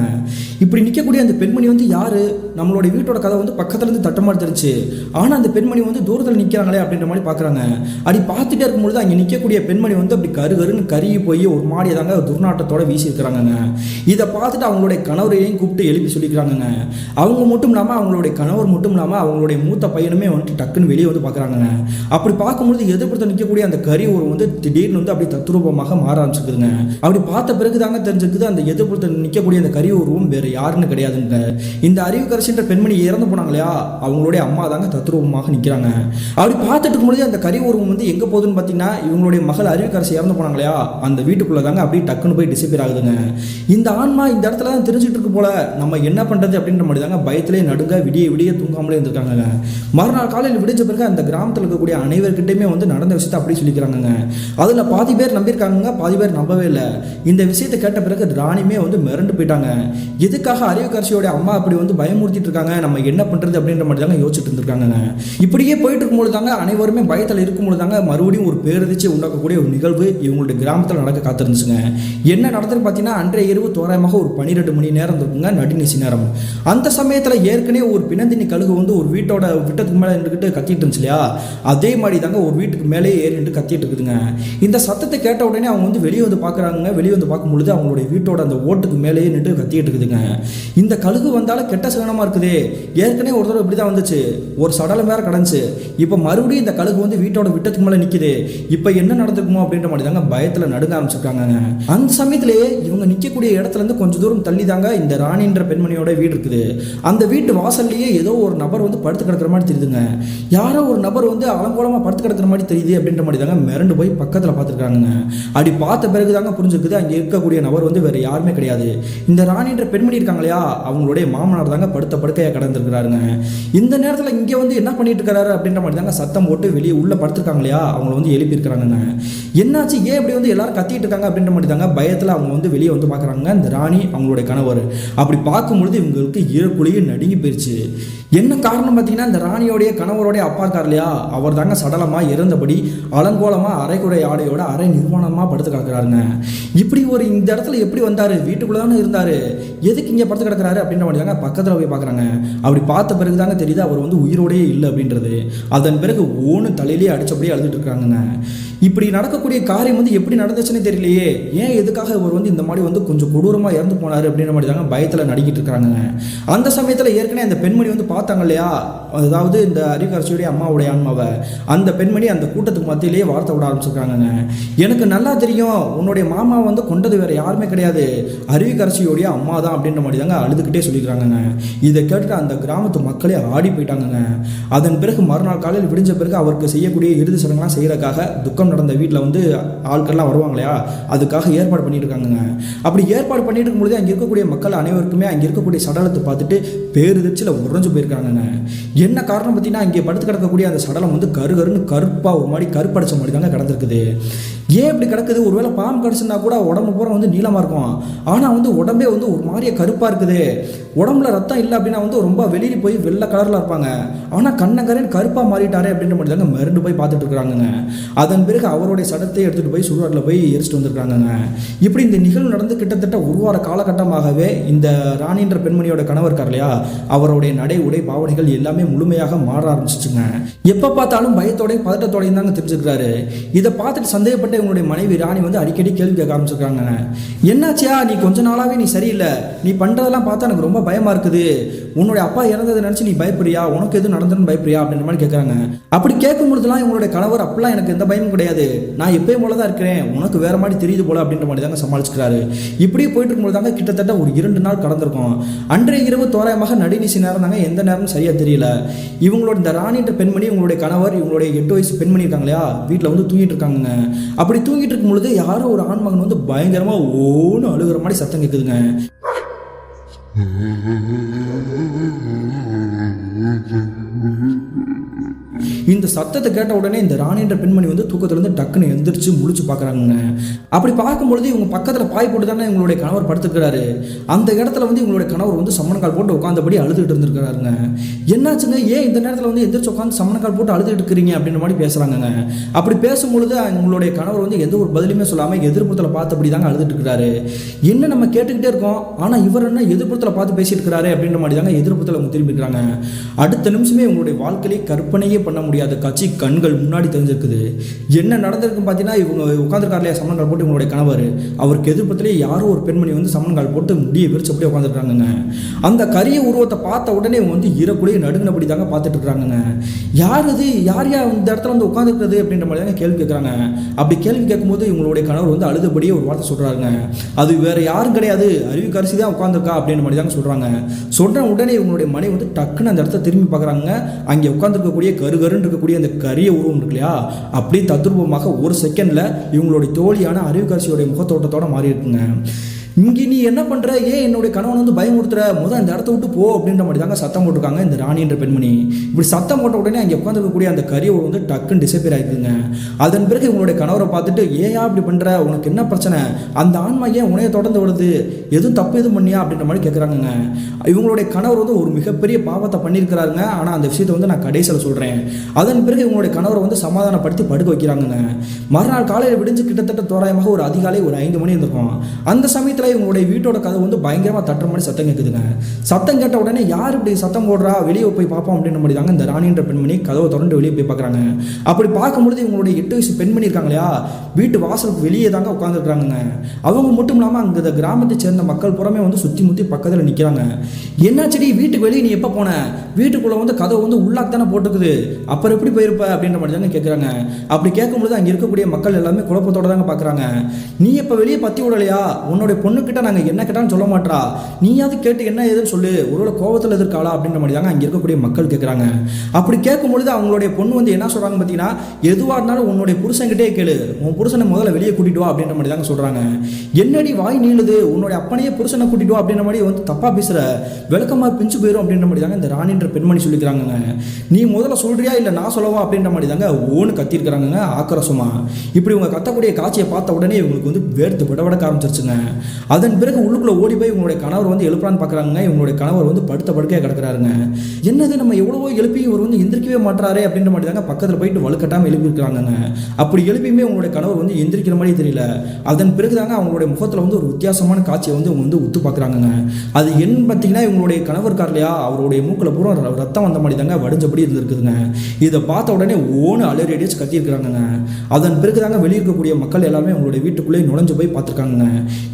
S1: இப்படி நிற்கக்கூடிய அந்த பெண்மணி வந்து யாரு, நம்மளுடைய வீட்டோட கதை வந்து பக்கத்துல இருந்து தட்ட மாதிரி தெரிஞ்சு, ஆனால் அந்த பெண்மணி வந்து தூரத்தில் நிற்கிறாங்களே அப்படின்ற மாதிரி பார்க்குறாங்க. அப்படி பார்த்துட்டே இருக்கும்பொழுது அங்கே நிற்கக்கூடிய பெண்மணி வந்து அப்படி கருன்னு கருகி போய் ஒரு மாடியை தாங்க துர்நாற்றத்தோட வீசி இருக்கிறாங்க. இதை பார்த்துட்டு அவங்களுடைய கணவரையும் கூப்பிட்டு எழுப்பி சொல்லிக்கிறாங்க. அவங்க மட்டும் இல்லாமல் அவங்களுடைய கணவர் மட்டும் இல்லாமல் அவங்களுடைய மூத்த பையனுமே வந்துட்டு டக்குன்னு வெளியே வந்து பார்க்குறாங்க. அப்படி பார்க்கும்பொழுது எதிர்ப்புறத்தை நிற்கக்கூடிய அந்த கறி ஒரு வந்து திடீர்னு வந்து அப்படி தத்ரூபமாக மாற ஆரம்பிச்சுக்குதுங்க. அப்படி பார்த்த பிறகு தாங்க தெரிஞ்சுக்குது அந்த எதிர்ப்புறத்தை நிற்கக்கூடிய அந்த கறி உருவம் வேற யாருன்னு கிடையாதுங்க, இந்த அறிவுக்கரசின்ற பெண்மணி இறந்து போனாங்க இல்லையா, அவங்களுடைய அம்மா தாங்க தாங்க தத்ரூபமாக நிற்கிறாங்க. அப்படி பார்த்துட்டு இருக்கும்போது அந்த கறி உருவம் வந்து எங்கே போகுதுன்னு பார்த்தீங்கன்னா இவங்களுடைய மகள் அருவிக்கரசி இறந்து போனாங்க இல்லையா, அந்த வீட்டுக்குள்ளே தாங்க அப்படியே டக்குன்னு போய் டிசப்பியர் ஆகுதுங்க. இந்த ஆன்மா இந்த இடத்துல தான் தெரிஞ்சிட்டு இருக்கு போல, நம்ம என்ன பண்ணுறது அப்படின்ற மாதிரி தாங்க பயத்திலே நடுங்க விடிய விடிய தூங்காமலே இருந்திருக்காங்க. மறுநாள் காலையில் விடிஞ்ச பிறகு அந்த கிராமத்தில் இருக்கக்கூடிய அனைவர்கிட்டையுமே வந்து நடந்த விஷயத்தை அப்படி சொல்லிக்கிறாங்க. அதில் பாதி பேர் நம்பியிருக்காங்க, பாதி பேர் நம்பவே இல்லை. இந்த விஷயத்தை கேட்ட பிறகு ராணியுமே வந்து மிரண்டு போயிட்டாங்க. எதுக்காக அருவிக்கரசியோட அம்மா அப்படி வந்து பயமுறுத்திட்டு இருக்காங்க, நம்ம என்ன பண்ணுறது அப்படின்ற மாதிரி தாங்க யோசிச்சுட்டு இருந்திருக்காங்க. இப்படியே போயிட்டு இருக்கும்போது தாங்க அனைவருமே பயத்தில் இருக்கும்போது தாங்க மறுபடியும் ஒரு பேரதிர்ச்சி உண்டாக்கக்கூடிய ஒரு நிகழ்வு இவங்களுடைய கிராமத்தில் நடக்க காத்திருந்துச்சுங்க. என்ன நடந்ததுன்னு பார்த்தீங்கன்னா அன்றைய இரவு தோராயமாக ஒரு 12 மணி நேரம் இருக்குங்க, நடுநிசி நேரம். அந்த சமயத்தில் ஏற்கனவே ஒரு பிணந்தினி கழுகு வந்து ஒரு வீட்டோட விட்டத்துக்கு மேலே இருந்துக்கிட்டு கத்திட்டு இருந்துச்சு இல்லையா, அதே மாதிரி தாங்க ஒரு வீட்டுக்கு மேலே ஏறிட்டு கத்திட்டு இருக்குதுங்க. இந்த சத்தத்தை கேட்ட உடனே அவங்க வந்து வெளியே வந்து பார்க்குறாங்க. வெளியே வந்து பார்க்கும்பொழுது அவங்களுடைய வீட்டோட அந்த ஓட்டுக்கு மேலேயே நின்று கத்திட்டு இருக்குதுங்க. இந்த கழுகு வந்தாலும் கெட்ட சகனமாக இருக்குது. ஏற்கனவே ஒரு தடவை இப்படி தான் வந்துச்சு, ஒரு சடலம் வேற கிடந்துச்சு. இப்போ மறுபடியும் இந்த கழுகு வந்து வீட்டோட விட்டத்துக்கு மேலே நிற்குது. இப்போ என்ன நடந்திருக்குமோ அப்படின்ற மாதிரி தாங்க பயத்தில் நடுங்க ஆரம்பிச்சிருக்காங்க. அந்த சமயத்திலேயே இவங்க நிற்கக்கூடிய இடத்துல இருந்து கொஞ்சம் தூரம் தள்ளி தாங்க இந்த ராணின்ற பெண்மணியோட வீடு இருக்குது. அந்த வீட்டு வாசல்லையே ஏதோ ஒரு நபர் வந்து படுத்து கிடக்கிற மாதிரி தெரியுதுங்க. யாரோ ஒரு நபர் வந்து அலங்கோலமாக படுத்து கிடக்கிற மாதிரி தெரியுது அப்படின்ற மாதிரி தாங்க மிரண்டு போய் பக்கத்தில் பார்த்துருக்காங்க. அப்படி பார்த்த பிறகு தாங்க புரிஞ்சுக்குது அங்கே இருக்கக்கூடிய நபர் வந்து வேற யாருமே கிடையாது, இந்த ராணின்ற பெண்மணி இருக்காங்க இல்லையா, அவங்களுடைய மாமனார் தாங்க படுத்த படுக்கையாக கடந்திருக்கிறாருங்க. இந்த நேரத்தில் இங்கே வந்து என்ன பண்ணிட்டு இருக்கிறாரு அப்படின்ற மாதிரி தாங்க சத்தம் போட்டு வெளியே உள்ள படுத்திருக்காங்க இல்லையா, அவங்களை வந்து எழுப்பி இருக்கிறாங்க. என்னாச்சு, ஏன் இப்படி வந்து எல்லாரும் கத்திட்டு இருக்காங்க அப்படின்ற மாதிரி தாங்க பயத்தில் அவங்க வந்து வெளியே வந்து பார்க்குறாங்க. இந்த ராணி அவங்களுடைய கணவர் அப்படி பார்க்கும்பொழுது இவங்களுக்கு ஈரக்குழியே நடுங்கி போயிடுச்சு. என்ன காரணம் பார்த்தீங்கன்னா இந்த ராணியோடைய கணவருடைய அப்பா இருக்கார் இல்லையா, அவர் தாங்க சடலமாக இறந்தபடி அலங்கோலமாக அரைக்குறை ஆடையோட அரை நிர்வாணமாக படுத்து கிடக்குறாருங்க. இப்படி ஒரு இந்த இடத்துல எப்படி வந்தார், வீட்டுக்குள்ளே தானே இருந்தார், எதுக்கு இங்கே படுத்து கிடக்குறாரு அப்படின்ற மாதிரி தாங்க பக்கத்தில் போய் பார்க்குறாங்க. அப்படி பார்த்த பிறகு தாங்க தெரியுது அவர் வந்து உயிரோடையே இல்லை அப்படின்றது. அதன் பிறகு ஓன்னு தலையிலேயே அடித்தபடியே அழுதுட்டு இருக்காங்க. இப்படி நடக்கக்கூடிய காரியம் வந்து எப்படி நடந்துச்சுன்னு தெரியலையே, ஏன் எதுக்காக இவர் வந்து இந்த மாதிரி வந்து கொஞ்சம் கொடூரமாக இறந்து போனார் அப்படின்ற மாதிரி தாங்க பயத்தில் நடிக்கிட்டு இருக்கிறாங்க. அந்த சமயத்தில் ஏற்கனவே அந்த பெண்மணி வந்து பார்த்தாங்க இல்லையா, அதாவது இந்த அருவிக்கரசியுடைய அம்மாவுடைய ஆன்மாவை, அந்த பெண்மணி அந்த கூட்டத்துக்கு மத்தியிலேயே வார்த்தை விட ஆரம்பிச்சிருக்காங்க. எனக்கு நல்லா தெரியும், உன்னுடைய மாமா வந்து கொண்டது வேற யாருமே கிடையாது, அருவிக்கரசியோடைய அம்மா தான் அப்படின்ற மாதிரி தாங்க அழுதுகிட்டே சொல்லிக்கிறாங்க. இதை கேட்டுட்டு அந்த கிராமத்து மக்களே ஆடி போயிட்டாங்க. அதன் பிறகு மறுநாள் காலையில் விடிஞ்ச பிறகு அவருக்கு செய்யக்கூடிய இறுதி சடங்கெல்லாம் செய்யறதுக்காக துக்கம் நடந்த வீட்டில் வந்து ஆட்கள்லாம் வருவாங்க இல்லையா, அதுக்காக ஏற்பாடு பண்ணிட்டு இருக்காங்க. அப்படி ஏற்பாடு பண்ணிட்டு இருக்கும்போது அங்கே இருக்கக்கூடிய மக்கள் அனைவருக்குமே அங்கே இருக்கக்கூடிய சடலத்தை பார்த்துட்டு பேருதிர்ச்சியில் உறைஞ்சு போயிருக்காங்க. என்ன காரணம் பார்த்தீங்கன்னா இங்கே படுத்து கிடக்கக்கூடிய அந்த சடலம் வந்து கருகருன்னு கருப்பாக ஒரு மாதிரி கருப்படைச்ச மாதிரி தாங்க கிடந்திருக்குது. ஏன் இப்படி கிடக்குது, ஒருவேளை பாம்பு கடிச்சுன்னா கூட உடம்பு பூரா வந்து நீளமாக இருக்கும், ஆனால் வந்து உடம்பே வந்து ஒரு மாதிரியே கருப்பாக இருக்குது. உடம்புல ரத்தம் இல்லை அப்படின்னா வந்து ரொம்ப வெளியில் போய் வெள்ளை கலரில் இருப்பாங்க, ஆனால் கண்ணங்கரன் கருப்பாக மாறிட்டாரே அப்படின்ற மாதிரி தாங்க மிரண்டு போய் பார்த்துட்டு இருக்கிறாங்க. அதன் பிறகு அவருடைய சடத்தை எடுத்துகிட்டு போய் சுடுகாட்டில் போய் எரிச்சிட்டு வந்திருக்காங்க. இப்படி இந்த நிகழ்வு நடந்து கிட்டத்தட்ட ஒரு வார காலகட்டமாகவே இந்த ராணின்ற பெண்மணியோட கணவர் இருக்கார் இல்லையா, அவருடைய நடை உடை பாவனைகள் எல்லாமே முழுமையாக மாற ஆரம்பிச்சிச்சுங்க. எப்போ பார்த்தாலும் பயத்தோடையும் பதட்டத்தோடையும் தாங்க தெரிஞ்சுக்கிறாரு. இதை பார்த்துட்டு சந்தேகப்பட்ட இவங்களுடைய மனைவி ராணி வந்து அடிக்கடி கேள்வி கேட்க ஆரம்பிச்சிருக்காங்க. என்னாச்சியா, நீ கொஞ்ச நாளாவே நீ சரியில்லை, நீ பண்றதெல்லாம் பார்த்தா எனக்கு ரொம்ப பயமா இருக்குது, உன்னுடைய அப்பா இறந்ததை நினைச்சு நீ பயப்படுறியா, உனக்கு எதுவும் நடந்ததுன்னு பயப்படுறியா அப்படின்ற மாதிரி கேட்கறாங்க. அப்படி கேட்கும் பொழுதுலாம் இவங்களுடைய கணவர் அப்பெல்லாம் எனக்கு எந்த பயமும் கிடையாது, நான் எப்பயும் போல தான் இருக்கிறேன், உனக்கு வேற மாதிரி தெரியுது போல அப்படின்ற மாதிரி தாங்க சமாளிச்சுக்கிறாரு. இப்படியே போயிட்டு இருக்கும்போது தாங்க கிட்டத்தட்ட ஒரு 2 நாள் கடந்திருக்கும். அன்றைய இரவு தோராயமாக நடுநிசி நேரம் தாங்க, எந்த நேரமும் சரியா தெரியல. இவங்களோட இந்த ராணின்ற பெண்மணி இவங்களுடைய கணவர் இவங்களுடைய 8 வயசு பெண்மணி இருக்காங்க இல்லையா, வீட்டில் வந்து தூங்கிட்டு இருக்காங்க. அப்படி தூங்கிட்டு இருக்கும் பொழுது யாரோ ஒரு ஆண்மகன் வந்து பயங்கரமா ஓன்னு அழுகிற மாதிரி சத்தம் கேட்குதுங்க. இந்த சத்தத்தை கேட்ட உடனே இந்த ராணின்ற பெண்மணி வந்து தூக்கத்திலிருந்து டக்குன்னு எந்திரிச்சு முழிச்சு பார்க்குறாங்க. அப்படி பார்க்கும்பொழுது இவங்க பக்கத்தில் பாய் போட்டு தானே இவங்களுடைய கணவர் படுத்துக்கிறாரு. அந்த இடத்துல வந்து இவங்களுடைய கணவர் வந்து சம்மணக்கால் போட்டு உட்காந்தபடி அழுதுகிட்டு இருந்திருக்கிறாருங்க. என்னாச்சுங்க, ஏன் இந்த நேரத்தில் வந்து எந்திரிச்சு உட்காந்து சம்மணக்கால் போட்டு அழுதுகிட்டு இருக்கிறீங்க அப்படின்ற மாதிரி பேசுகிறாங்க. அப்படி பேசும்பொழுது அவங்களுடைய கணவர் வந்து எந்த ஒரு பதிலுமே சொல்லாமல் எதிர்ப்புறத்தில் பார்த்தபடி தாங்க அழுதுட்டு இருக்கிறாரு. என்ன நம்ம கேட்டுக்கிட்டே இருக்கோம், ஆனால் இவர் என்ன எதிர்ப்புறத்தில் பார்த்து பேசிட்டு இருக்கிறாரு அப்படின்ற மாதிரி தாங்க எதிர்ப்புறத்தில் அவங்க திரும்பி இருக்கிறாங்க. அடுத்த நிமிஷமே இவங்களுடைய வாழ்க்கையை கற்பனையே பண்ண முடியாது அந்த கட்சி கண்கள் முன்னாடி தெரிஞ்சிருக்குது. என்ன நடந்திருக்குன்னு பார்த்தீங்கன்னா, இவங்க உட்காந்துருக்காரு இல்லையா சம்மன் கால் போட்டு, இவங்களுடைய கணவர் அவருக்கு எதிர்ப்பத்திலே யாரோ ஒரு பெண்மணி வந்து சம்மன் கால் போட்டு முடியை விரிச்சு அப்படியே உட்காந்துருக்காங்க. அந்த கரிய உருவத்தை பார்த்த உடனே இவங்க வந்து ஈரக்குடியே நடுங்கினபடி தாங்க பார்த்துட்டு இருக்காங்க. யார் இது, யார் இந்த இடத்துல வந்து உட்காந்துருக்கிறது அப்படின்ற மாதிரி தாங்க கேள்வி கேட்குறாங்க. அப்படி கேள்வி கேட்கும்போது இவங்களுடைய கணவர் வந்து அழுதபடியே ஒரு வார்த்தை சொல்கிறாங்க, அது வேற யாரும் கிடையாது, அருவிக்கரசி தான் உட்காந்துருக்கா அப்படின்ற மாதிரி தாங்க சொல்கிறாங்க. சொன்ன உடனே இவங்களுடைய மனைவி வந்து டக்குன்னு அந்த இடத்த திரும்பி பார்க்குறாங்க. அங்கே உட்காந்துருக்கக்கூடிய கருகருன்னு இருக்கக்கூடிய அந்த கரிய உருவம் இருக்கு இல்லையா, அப்படியே தத்ரூபமாக ஒரு செகண்டில் இவங்களுடைய தோழியான அருவிக்கரசியோடைய முகத்தோட்டத்தோட மாறி இருக்குங்க. இங்கே நீ என்ன பண்ணுற, ஏன் என்னுடைய கணவன் வந்து பயமுறுத்துற, முதல் அந்த இடத்த விட்டு போ அப்படின்ற மாதிரி தாங்க சத்தம் போட்டிருக்காங்க இந்த ராணி என்ற பெண்மணி. இப்படி சத்தம் போட்ட உடனே அங்கே உட்காந்துருக்கக்கூடிய அந்த கரிய வந்து டக்குன்னு டிசப்பியர் ஆகிடுதுங்க. அதன் பிறகு இவங்களுடைய கணவரை பார்த்துட்டு, ஏயா இப்படி பண்ணுற, உனக்கு என்ன பிரச்சனை, அந்த ஆன்மா ஏன் உனைய தொடர்ந்து வருது, எதுவும் தப்பு எதுவும் பண்ணியா அப்படின்ற மாதிரி கேட்குறாங்க. இவங்களுடைய கணவர் வந்து ஒரு மிகப்பெரிய பாவத்தை பண்ணியிருக்கிறாருங்க. ஆனால் அந்த விஷயத்தை வந்து நான் கடைசியில் சொல்கிறேன். அதன் பிறகு இவங்களுடைய கணவரை வந்து சமாதானப்படுத்தி படுக்க வைக்கிறாங்க. மறுநாள் காலையில் விடிஞ்சு கிட்டத்தட்ட தோராயமாக ஒரு அதிகாலை ஒரு 5 மணி இருந்திருக்கும். அந்த சமயத்தில் இவங்களுடைய வீட்டோட கதவு வந்து பயங்கரமாக தட்டுற மாதிரி சத்தம் கேட்குதுங்க. சத்தம் கேட்ட உடனே யார் இப்படி சத்தம் போடுறா, வெளியே போய் பார்ப்போம் அப்படின்ற மாதிரி தாங்க இந்த ராணின்ற பெண்மணி கதவை திறந்து வெளியே போய் பார்க்குறாங்க. அப்படி பார்க்கும்பொழுது இவங்களுடைய 8 வயசு பெண்மணி இருக்காங்க இல்லையா, வீட்டு வாசலுக்கு வெளியே தாங்க உட்காந்துருக்காங்க. அவங்க மட்டும் இல்லாமல் அங்கே இந்த கிராமத்தை சேர்ந்த மக்கள் புறமே வந்து சுற்றி முற்றி பக்கத்தில் நிற்கிறாங்க. என்னாச்சடி, வீட்டுக்கு வெளியே நீ எப்போ போன, வீட்டுக்குள்ளே வந்து கதவை வந்து உள்ளாக்கு தானே போட்டுக்குது, அப்புறம் எப்படி போயிருப்ப அப்படின்ற மாதிரி தாங்க கேட்குறாங்க. அப்படி கேட்கும்பொழுது அங்கே இருக்கக்கூடிய மக்கள் எல்லாமே குழப்பத்தோட தாங்க பார்க்குறாங்க. நீ எப்போ வெளியே பற்றி விடலையா, உன்னுடைய பொண்ணுக்கிட்ட நாங்கள் என்ன கேட்டாலும் சொல்ல மாட்டா, நீயாவது கேட்டு என்ன ஏதுன்னு சொல்லு, ஒருவேளை கோபத்தில் எதிர்க்காளா அப்படின்ற மாதிரி தாங்க அங்கே இருக்கக்கூடிய மக்கள் கேட்குறாங்க. அப்படி கேட்கும்பொழுது அவங்களுடைய பொண்ணு வந்து என்ன சொல்கிறாங்க பார்த்தீங்கன்னா, எதுவாக இருந்தாலும் உன்னுடைய புருஷன்கிட்டே கேளு, உன் புருஷனை முதல்ல வெளியே கூட்டிட்டு வா அப்படின்ற மாதிரி தாங்க சொல்கிறாங்க. என்னடி வாய் நீளுது, உன்னுடைய அப்பனையே புருஷனை கூட்டிட்டு வா அப்படின்ற மாதிரி வந்து தப்பாக பேசுகிற, விளக்கமாக பிஞ்சு போயிடும் அப்படின்ற மாதிரி தாங்க இந்த ராணின்ற பெண்மணி சொல்லிக்கிறாங்க. நீ முதல்ல சொல்றியா இல்லை நான் சொல்லவா அப்படின்ற மாதிரி தாங்க ஓன்னு கத்திருக்கிறாங்க ஆக்ரோஷமா. இப்படி இவங்க கத்தக்கூடிய காட்சியை பார்த்த உடனே இவங்களுக்கு வந்து வேர்த்து விடவிடக்க ஆரம்பிச்சிருச்சுங்க. அதன் பிறகு உள்ளுக்குள்ள ஓடி போய் இவங்களுடைய கணவர் வந்து எழுப்புறான்னு பார்க்குறாங்க. இவங்களுடைய கணவர் வந்து படுத்த படுக்கையாக கிடக்குறாருங்க. என்னது, நம்ம எவ்வளவோ எழுப்பி இவர் வந்து எந்திரிக்கவே மாட்டாரே அப்படின்ற மாதிரி தாங்க பக்கத்தில் போயிட்டு வலுக்கட்டாமல் எழுப்பியிருக்கிறாங்க. அப்படி எழுப்பியுமே உங்களுடைய கணவர் வந்து எந்திரிக்கிற மாதிரி தெரியல. அதன் பிறகு தாங்க அவங்களுடைய முகத்தில் வந்து ஒரு வித்தியாசமான காட்சியை வந்து அவங்க வந்து உத்து பார்க்குறாங்க. அது என்ன பார்த்தீங்கன்னா, இவங்களுடைய கணவர் இருக்கார் இல்லையா, அவருடைய மூக்கில் பூரா ரத்தம் வந்த மாதிரி தாங்க வடிஞ்சபடி இருந்திருக்குதுங்க. இதை பார்த்த உடனே ஓன்னு அலறி அடிச்சு கத்தியிருக்கிறாங்க. அதன் பிறகு தாங்க வெளியிருக்கக்கூடிய மக்கள் எல்லாமே அவங்களுடைய வீட்டுக்குள்ளே நுழைஞ்சு போய் பார்த்துருக்காங்க.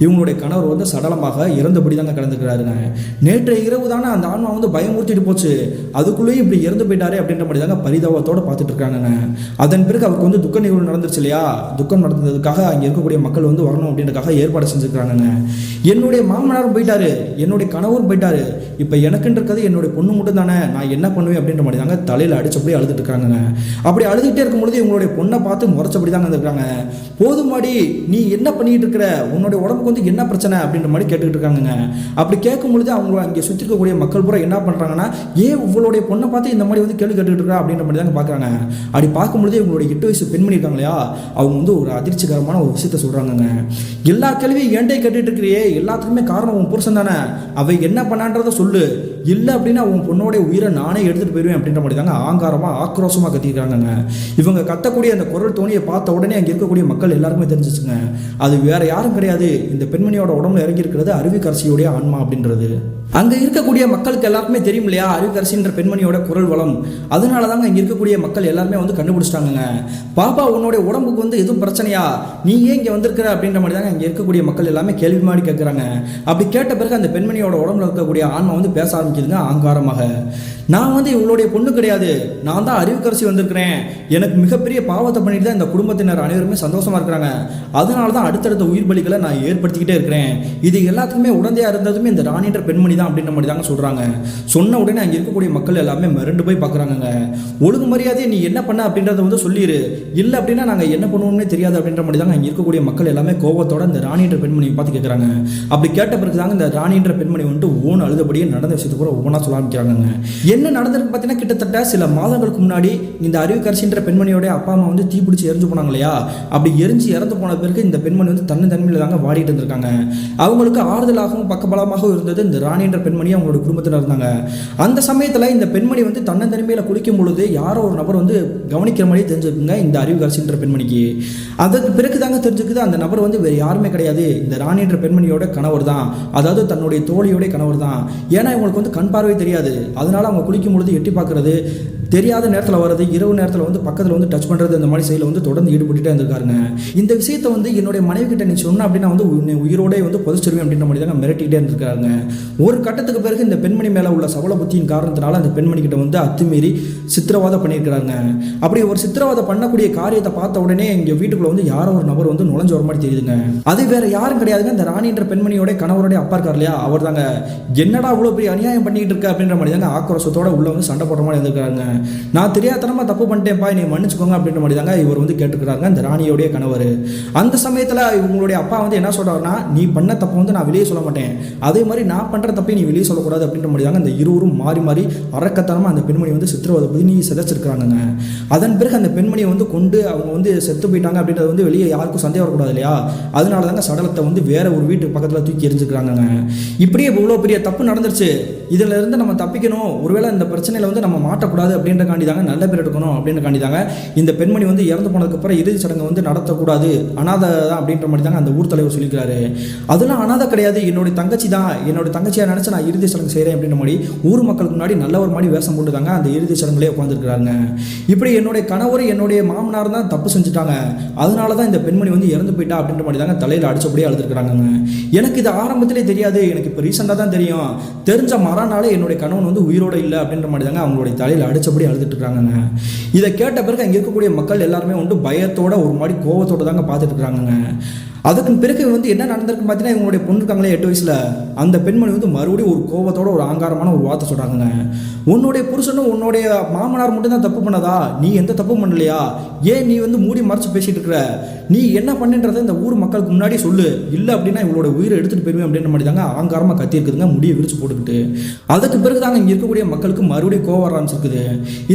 S1: இவங்களுடைய கணவர் வந்து சடலமாக இறந்தபடி தாங்க கிடந்துக்கிறாருங்க. நேற்றைய இரவு தானே அந்த ஆன்மா வந்து பயமுறுத்திட்டு போச்சு, அதுக்குள்ளேயும் இப்படி இறந்து போயிட்டாரு அப்படின்ற மாதிரி தாங்க பரிதாபத்தோடு பார்த்துட்டு இருக்காங்க. அதன் பிறகு அவருக்கு வந்து துக்க நிகழ்வு நடந்துருச்சு இல்லையா, துக்கம் நடந்ததுக்காக அங்கே இருக்கக்கூடிய மக்கள் வந்து வரணும் அப்படின்றக்காக ஏற்பாடு செஞ்சுருக்காங்க. என்னுடைய மாமனாரும் போயிட்டாரு, என்னுடைய கணவரும் போயிட்டாரு, இப்போ எனக்குன்றது என்னுடைய பொண்ணு மட்டும் தானே, நான் என்ன பண்ணுவேன் அப்படின்ற மாதிரி தாங்க தலையில் அடிச்சபடி அழுதுட்டு இருக்காங்க. அப்படி அழுதுகிட்டே இருக்கும்பொழுது இவங்களுடைய பொண்ணை பார்த்து முறைச்சபடி தாங்க இருந்திருக்காங்க. போதுமாடி, நீ என்ன பண்ணிட்டு இருக்கிற, உன்னுடைய உடம்புக்கு வந்து என்ன பிரச்சனை அப்படின்ற மாதிரி கேட்டுக்கிட்டு இருக்காங்க. அப்படி கேட்கும் பொழுது அவங்க அங்கே சுற்றி இருக்கக்கூடிய மக்கள் பூரா என்ன பண்ணுறாங்கன்னா, ஏன் உங்களுடைய பொண்ணை பார்த்து இந்த மாதிரி வந்து கேள்வி கேட்டுக்கிட்டு இருக்கா அப்படின்ற மாதிரி தாங்க பார்க்குறாங்க. அப்படி பார்க்கும்பொழுது இவங்களுடைய 8 வயசு பெண்மணி இருக்காங்க இல்லையா, அவங்க வந்து ஒரு அதிர்ச்சிகரமான ஒரு விஷயத்த சொல்கிறாங்க. எல்லா கேள்வியும் ஏன்டே கேட்டுட்டு இருக்கிறியே, எல்லாத்துக்குமே காரணம் உன் புருஷன் தானே, அவை என்ன பண்ணான்றதை சொல்லு, இல்லை அப்படின்னா உன் பொண்ணோடைய உயிரை நானே எடுத்துகிட்டு போயிடுவேன் அப்படின்ற மாதிரி தாங்க ஆங்காரமாக ஆக்ரோஷமாக கத்திருக்காங்க. இவங்க கத்தக்கூடிய அந்த குரல் தோணியை பார்த்த உடனே அங்கே இருக்கக்கூடிய மக்கள் எல்லாருக்குமே தெரிஞ்சிச்சுங்க, அது வேற யாரும் கிடையாது, இந்த பெண்மணியோட உடம்புல இறங்கி இருக்கிறது அருவிக்கரசியோடைய ஆன்மா அப்படின்றது. அங்கே இருக்கக்கூடிய மக்களுக்கு எல்லாருக்குமே தெரியும் இல்லையா அருவிக்கரசின்ற பெண்மணியோட குரல் வளம். அதனால தாங்க இங்கே இருக்கக்கூடிய மக்கள் எல்லாருமே வந்து கண்டுபிடிச்சிட்டாங்க. பாப்பா, உன்னுடைய உடம்புக்கு வந்து எதுவும் பிரச்சனையா, நீ ஏன் இங்கே வந்திருக்கிற அப்படின்ற மாதிரி தாங்க இங்கே இருக்கக்கூடிய மக்கள் எல்லாமே கேள்வி மாதிரி கேட்குறாங்க. அப்படி கேட்ட பிறகு அந்த பெண்மணியோட உடம்புல இருக்கக்கூடிய ஆன்மா வந்து பேச ஆரம்பிக்குதுங்க ஆங்காரமாக. நான் வந்து இவங்களுடைய பொண்ணு கிடையாது, நான் தான் அருவிக்கரசி வந்திருக்கிறேன், எனக்கு மிகப்பெரிய பாவத்தை பண்ணிட்டு தான் இந்த குடும்பத்தினர் அனைவருமே சந்தோஷமா இருக்கிறாங்க, அதனால தான் அடுத்தடுத்த உயிர் பலிகளை நான் ஏற்படுத்திக்கிட்டே இருக்கிறேன், இது எல்லாத்துக்குமே உடந்தையா இருந்ததுமே இந்த ராணின்ற பெண்மணி தான் அப்படின்ற மாதிரி தாங்க சொல்றாங்க. சொன்ன உடனே அங்கே இருக்கக்கூடிய மக்கள் எல்லாமே மிரண்டு போய் பார்க்குறாங்க. ஒழுங்கு மரியாதையை நீ என்ன பண்ண அப்படின்றத வந்து சொல்லிடு, இல்லை அப்படின்னா நாங்கள் என்ன பண்ணுவோம்னே தெரியாது அப்படின்ற மாதிரி தாங்க அங்கே இருக்கக்கூடிய மக்கள் எல்லாமே கோபத்தோட இந்த ராணின்ற பெண்மணியை பார்த்து கேட்குறாங்க. அப்படி கேட்ட பிறகு தாங்க இந்த ராணின்ற பெண்மணி வந்துட்டு ஓன் அழுதபடியே நடந்த விஷயத்தை கூட ஒவ்வொன்றா சொல்ல ஆரம்பிக்கிறாங்க. என்ன நடந்திருக்கு பார்த்தீங்கன்னா, கிட்டத்தட்ட சில மாதங்களுக்கு முன்னாடி இந்த அருவிக்கரசின்ற பெண்மணியோட அப்பா அம்மா வந்து தீப்பிடிச்சு எரிஞ்சு போனாங்க இல்லையா, அப்படி எரிஞ்சு இறந்து போன பிறகு இந்த பெண்மணி வந்து தன்மையில் தாங்க வாடிட்டு இருந்திருக்காங்க. அவங்களுக்கு ஆறுதலாகவும் பக்கபலமாகவும் இருந்தது இந்த ராணி ராணின்ற பெண்மணி அவங்களோட குடும்பத்தில் இருந்தாங்க. அந்த சமயத்தில் இந்த பெண்மணி வந்து தன்னந்தனிமையில் குளிக்கும் பொழுது யாரோ ஒரு நபர் வந்து கவனிக்கிற மாதிரியே தெரிஞ்சுக்குங்க இந்த அறிவுக்கரசின்ற பெண்மணிக்கு. அதற்கு பிறகு தாங்க தெரிஞ்சுக்குது அந்த நபர் வந்து வேறு யாருமே கிடையாது, இந்த ராணின்ற பெண்மணியோட கணவர் தான், அதாவது தன்னுடைய தோழியோட கணவர் தான். ஏன்னா இவங்களுக்கு வந்து கண் பார்வை தெரியாது, அதனால அவங்க குளிக்கும் பொழுது எட்டி பார்க்கறது, தெரியாத நேரத்தில் வர்றது, இரவு நேரத்தில் வந்து பக்கத்தில் வந்து டச் பண்ணுறது, இந்த மாதிரி செயலில் வந்து தொடர்ந்து ஈடுபட்டுட்டே இருந்திருக்காருங்க. இந்த விஷயத்தை வந்து என்னுடைய மனைவி கிட்ட நீ சொன்ன அப்படின்னா வந்து உயிரோடே வந்து புதைச்சிருவேன் அப்படின்ற மாதிரி தாங்க மிரட்டிகிட்டே இருந்திருக்காருங்க. ஒரு கட்டத்துக்கு பிறகு இந்த பெண்மணி மேலே உள்ள சபல புத்தியின் காரணத்தினால அந்த பெண்மணி கிட்ட வந்து அத்துமீறி சித்திரவாதம் பண்ணியிருக்கிறாங்க. அப்படி ஒரு சித்திரவாதம் பண்ணக்கூடிய காரியத்தை பார்த்த உடனே இங்கே வீட்டுக்குள்ள வந்து யாரோ ஒரு நபர் வந்து நுழைஞ்ச வர மாதிரி தெரியுதுங்க. அது வேற யாரும் கிடையாதுங்க, இந்த ராணின்ற பெண்மணியோட கணவருடைய அப்பா இருக்கார் இல்லையா, அவர் தாங்க. என்னடா அவ்வளோ பெரிய அநியாயம் பண்ணிட்டு இருக்க அப்படின்ற மாதிரி தாங்க ஆக்ரோஷத்தோட உள்ள வந்து சண்டை போடுற மாதிரி இருந்திருக்காங்க. நான் தெரியாதனமா தப்பு பண்ணிட்டேன்ப்பா, நீ மன்னிச்சுக்கோங்க அப்படின்ற மாதிரி தாங்க இவர் வந்து கேட்டுக்கிறாங்க இந்த ராணியோடைய கணவர். அந்த சமயத்தில் இவங்களுடைய அப்பா வந்து என்ன சொல்றாருன்னா, நீ பண்ண தப்பு வந்து நான் வெளியே சொல்ல மாட்டேன், அதே மாதிரி நான் பண்ற தப்பை நீ வெளியே சொல்லக்கூடாது அப்படின்ற மாதிரி தாங்க இந்த இருவரும் மாறி மாறி அரக்கத்தனமா அந்த பெண்மணி வந்து சித்திரவதை பண்ணி சிதைச்சிருக்காங்க. அதன் பிறகு அந்த பெண்மணியை வந்து கொண்டு அவங்க வந்து செத்து போயிட்டாங்க அப்படின்றது வந்து வெளியே யாருக்கும் சந்தேகம் வரக்கூடாது இல்லையா, அதனால தாங்க சடலத்தை வந்து வேற ஒரு வீட்டுக்கு பக்கத்தில் தூக்கி எரிஞ்சுக்கிறாங்க. இப்படியே இவ்வளோ பெரிய தப்பு நடந்துருச்சு, இதுல இருந்து நம்ம தப்பிக்கணும், ஒருவேளை இந்த பிரச்சனையில வந்து நம்ம மாட்டக்கூடாது அப்படின்ற காண்டிதாங்க, நல்ல பேர் எடுக்கணும் அப்படின்னு காண்டிதாங்க இந்த பெண்மணி வந்து இறந்து போனதுக்கு அப்புறம் இறுதி சடங்கு வந்து நடத்தக்கூடாது, அனாதை தான் அப்படின்ற மாதிரி தாங்க அந்த ஊர் தலைவர் சொல்லிக்கிறாரு. அதெல்லாம் அனாதை கிடையாது, என்னுடைய தங்கச்சி தான், என்னோட தங்கச்சியா நினைச்சு நான் இறுதி சடங்கு செய்கிறேன் அப்படின்ற மாதிரி ஊர் மக்களுக்கு முன்னாடி நல்ல ஒரு மாதிரி வேஷம் போட்டுதாங்க அந்த இறுதி சடங்குலேயே உட்காந்துருக்காங்க. இப்படி என்னுடைய கணவர் என்னுடைய மாமனார் தான் தப்பு செஞ்சுட்டாங்க, அதனால தான் இந்த பெண்மணி வந்து இறந்து போயிட்டா அப்படின்ற மாதிரி தாங்க தலையில் அடிச்சபடியே அழுதுருக்காங்க. எனக்கு இது ஆரம்பத்திலே தெரியாது, எனக்கு இப்போ ரீசெண்டாக தான் தெரியும், தெரிஞ்ச மறுநாளே என்னுடைய கணவன் வந்து உயிரோட இல்லை அப்படின்ற மாதிரி தாங்க அவங்களுடைய தலையில் அடிச்சபடி அழுதுட்டு இருக்காங்க. இதை கேட்ட பிறகு அங்கே இருக்கக்கூடிய மக்கள் எல்லாருமே வந்து பயத்தோட ஒரு மாதிரி கோவத்தோட தாங்க பார்த்துட்டு இருக்காங்க. அதுக்கு பிறகு வந்து என்ன நடந்திருக்கு பார்த்தீங்கன்னா, இவங்களுடைய பொண்ணு இருக்காங்களே 8 வயசுல, அந்த பெண்மணி வந்து மறுபடியும் ஒரு கோபத்தோட ஒரு ஆங்காரமான ஒரு வார்த்தை சொல்றாங்க, உன்னுடைய புருஷனும் உன்னுடைய மாமனார் மட்டும் தான் தப்பு பண்ணதா, நீ எந்த தப்பும் பண்ணலையா, ஏன் நீ வந்து மூடி மறைச்சு பேசிட்டு இருக்கிற, நீ என்ன பண்ணுன்றதை இந்த ஊர் மக்களுக்கு முன்னாடி சொல்லு, இல்லை அப்படின்னா இவளோட உயிரை எடுத்துட்டு போயிருவேன் அப்படின்ற மாதிரி தாங்க ஆங்காரமா கத்தி இருக்குதுங்க, முடியை விரிச்சு போட்டுக்கிட்டு. அதுக்கு பிறகு தாங்க இங்க இருக்கக்கூடிய மக்களுக்கு மறுபடியும் கோவம் வர ஆரம்பிச்சிருக்குது.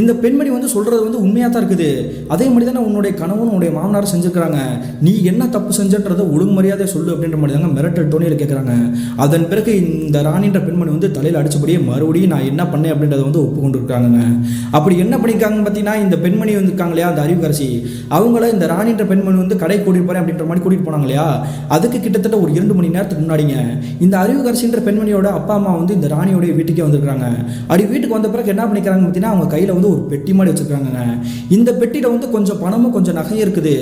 S1: இந்த பெண்மணி வந்து சொல்றது வந்து உண்மையா தான் இருக்குது, அதே மாதிரி தானே உன்னுடைய கணவன் உன்னுடைய மாமனார் செஞ்சுக்கிறாங்க, நீ என்ன தப்பு செஞ்சன்றத ஒழுங்கு மரியாதை சொல்லு அப்படின்ற மாதிரி தாங்க மிரட்டல் டோனியில் கேட்குறாங்க. அதன் பிறகு இந்த ராணின்ற பெண்மணி வந்து தலையில் அடிச்சபடியே மறுபடியும் நான் என்ன பண்ணேன் அப்படின்றத வந்து ஒப்புக்கொண்டு இருக்காங்க. அப்படி என்ன பண்ணியிருக்காங்கன்னு பார்த்தீங்கன்னா, இந்த பெண்மணி வந்து இருக்காங்க இல்லையா அந்த அறிவுக்கரசி, அவங்கள இந்த ராணின்ற பெண்மணி வந்து கடை கூட்டிட்டு போறேன் அப்படின்ற மாதிரி கூட்டிட்டு போனாங்க இல்லையா, அதுக்கு கிட்டத்தட்ட ஒரு 2 மணி நேரத்துக்கு முன்னாடிங்க இந்த அறிவுக்கரசின்ற பெண்மணியோட அப்பா அம்மா வந்து இந்த ராணியோட வீட்டுக்கே வந்திருக்காங்க. அப்படி வீட்டுக்கு வந்த பிறகு என்ன பண்ணிக்கிறாங்க பார்த்தீங்கன்னா, அவங்க கையில் வந்து ஒரு பெட்டி மாதிரி வச்சிருக்காங்க. இந்த பெட்டியில் வந்து கொஞ்சம் பணமும் கொஞ்சம் நகையும் இருக்குது,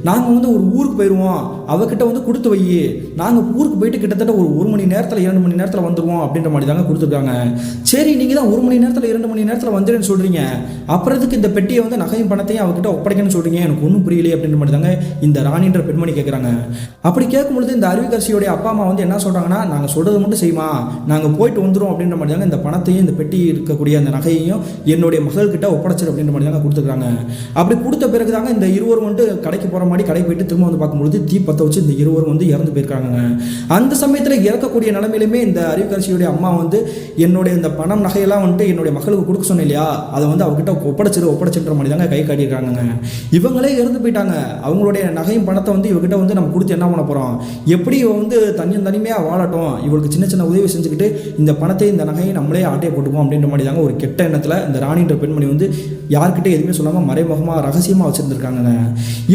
S1: நாங்கள் வந்து ஒரு ஊருக்கு போயிடுவோம், அவகிட்ட வந்து கொடுத்து வை, நாங்கள் ஊருக்கு போயிட்டு கிட்டத்தட்ட ஒரு 1 மணி நேரத்தில் 2 மணி நேரத்தில் வந்துடுவோம் அப்படின்ற மாதிரி தாங்க கொடுத்துருக்காங்க. சரி, நீங்கள் தான் 1 மணி நேரத்தில் 2 மணி நேரத்தில் வந்துடுன்னு சொல்கிறீங்க, அப்புறத்துக்கு இந்த பெட்டியை வந்து நகையும் பணத்தையும் அவகிட்ட ஒப்படைக்கணும்னு சொல்கிறீங்க, எனக்கு ஒன்றும் புரியலையே அப்படின்ற மாதிரி தாங்க இந்த ராணின்ற பெண்மணி கேட்குறாங்க. அப்படி கேட்கும்பொழுது இந்த அறிவுக்கரசியோடைய அப்பா அம்மா வந்து என்ன சொல்கிறாங்கன்னா, நாங்கள் சொல்கிறது மட்டும் செய்யுமா, நாங்கள் போயிட்டு வந்துடும் அப்படின்ற மாதிரி தாங்க இந்த பணத்தையும் இந்த பெட்டி இருக்கக்கூடிய அந்த நகையையும் என்னுடைய மகள்கிட்ட ஒப்படைச்சிரு அப்படின்ற மாதிரி தாங்க கொடுத்துருக்காங்க. அப்படி கொடுத்த பிறகு தாங்க இந்த இருவரும் வந்து கடைக்கு போகிற மாதிரி கடைக்கு போயிட்டு திரும்ப வந்து பார்க்கும்பொழுது தீ பற்ற வச்சு இந்த இருவரும் வந்து இறந்து போயிருக்காங்க. அந்த சமயத்தில் இறக்கக்கூடிய நிலைமையிலுமே இந்த அறிவுக்கரசியுடைய அம்மா வந்து என்னுடைய இந்த பணம் நகையெல்லாம் வந்துட்டு என்னுடைய மகளுக்கு கொடுக்க சொன்னேன் இல்லையா, அதை வந்து அவகிட்ட ஒப்படைச்சின்ற மாதிரி தாங்க கை காட்டியிருக்காங்க. இவங்களே இறந்து போயிட்டாங்க, அவங்களுடைய நகையும் பணத்தை வந்து இவகிட்ட வந்து நம்ம கொடுத்து என்ன பண்ண போகிறோம், எப்படி வந்து தனிமையாக வாழட்டும், இவளுக்கு சின்ன சின்ன உதவி செஞ்சுக்கிட்டு இந்த பணத்தை இந்த நகையை நம்மளே ஆட்டையை போட்டுப்போம் அப்படின்ற மாதிரி தாங்க ஒரு கெட்ட எண்ணத்தில் இந்த ராணின்ற பெண்மணி வந்து யார்கிட்ட எதுவுமே சொல்லாமல் மறைமுகமாக ரகசியமாக வச்சுருந்துருக்காங்க.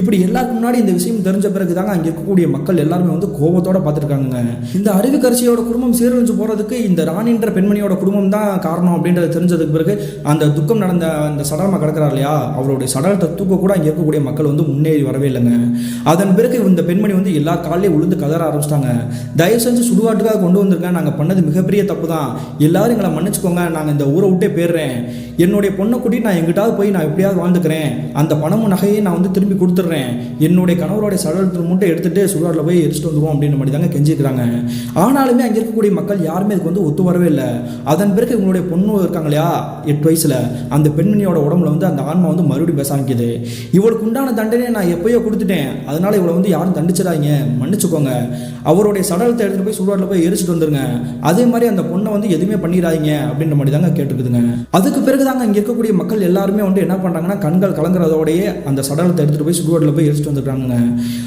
S1: இப்படி எல்லாருக்கும் முன்னாடி இந்த விஷயம் தெரிஞ்ச பிறகு தாங்க அங்கே இருக்கக்கூடிய மக்கள் எல்லாருமே வந்து கோபத்தோட பார்த்துருக்காங்க. இந்த அறிவுக்கரசியோட குடும்பம் சீரழிஞ்சு போகிறதுக்கு இந்த ராணின்ற பெண்மணியோட குடும்பம் தான் காரணம் அப்படின்றத தெரிஞ்சதுக்கு பிறகு அந்த துக்கம் நடந்த அந்த சடலமாக கிடக்கிறார் இல்லையா, அவருடைய சடலத்தை தூக்க கூட அங்கே இருக்கக்கூடிய மக்கள் வந்து முன்னேறி வரவே இல்லைங்க. அதன் பிறகு இந்த பெண்மணி வந்து எல்லா காலையும் உளுந்து கதற ஆரம்பிச்சிட்டாங்க, தயவு செஞ்சு சுடுகாட்டுக்காக கொண்டு வந்திருக்கேன், நாங்கள் பண்ணது மிகப்பெரிய தப்பு தான், எல்லாரும் எங்களை மன்னிச்சுக்கோங்க, நாங்கள் இந்த ஊரை விட்டே போயிடுறேன், என்னுடைய பொண்ணை கூட்டிட்டு நான் எங்கிட்டாவது போய் நான் எப்படியாவது வாழ்ந்துக்கிறேன், அந்த பணமும் நகையை நான் வந்து திரும்பி கொடுத்துட்றேன், என்னுடைய கணவருடைய சடலத்தை மட்டும் எடுத்துட்டு சுடுகாட்டில் போய் எரிச்சிட்டு வந்துடுவோம் அப்படின்ற மாதிரி தாங்க கெஞ்சிக்கிறாங்க. ஆனாலுமே அங்கே இருக்கக்கூடிய மக்கள் யாருமே இதுக்கு வந்து ஒத்து வரவே இல்லை. அதன் பிறகு இவங்களுடைய பொண்ணு இருக்காங்க இல்லையா 8 வயசுல, அந்த பெண்மணியோட உடம்புல வந்து அந்த ஆன்மா வந்து மறுபடியும் பேச ஆரம்பிக்குது, இவளுக்கு உண்டான தண்டனையை நான் எப்பயோ கொடுத்துட்டேன், அதனால இவளை வந்து யாரும் தண்டிச்சிடாதீங்க, மன்னிச்சுக்கோங்க, அவருடைய சடலத்தை எடுத்துட்டு போய் சுடுகாட்டில் போய் எரிச்சிட்டு வந்துருங்க, அதே மாதிரி அந்த பொண்ணை வந்து எதுவுமே பண்ணிடாதீங்க அப்படின்ற மாதிரி தாங்க கேட்டுக்குதுங்க. அதுக்கு பிறகு தாங்க இங்கே இருக்கக்கூடிய மக்கள் எல்லாருமே எல்லாருமே வந்து என்ன பண்ணுறாங்கன்னா கண்கள் கலங்குறதோடையே அந்த சடலத்தை எடுத்துகிட்டு போய் சுடுகாட்டில் போய் எரிச்சிட்டு வந்துருக்காங்க.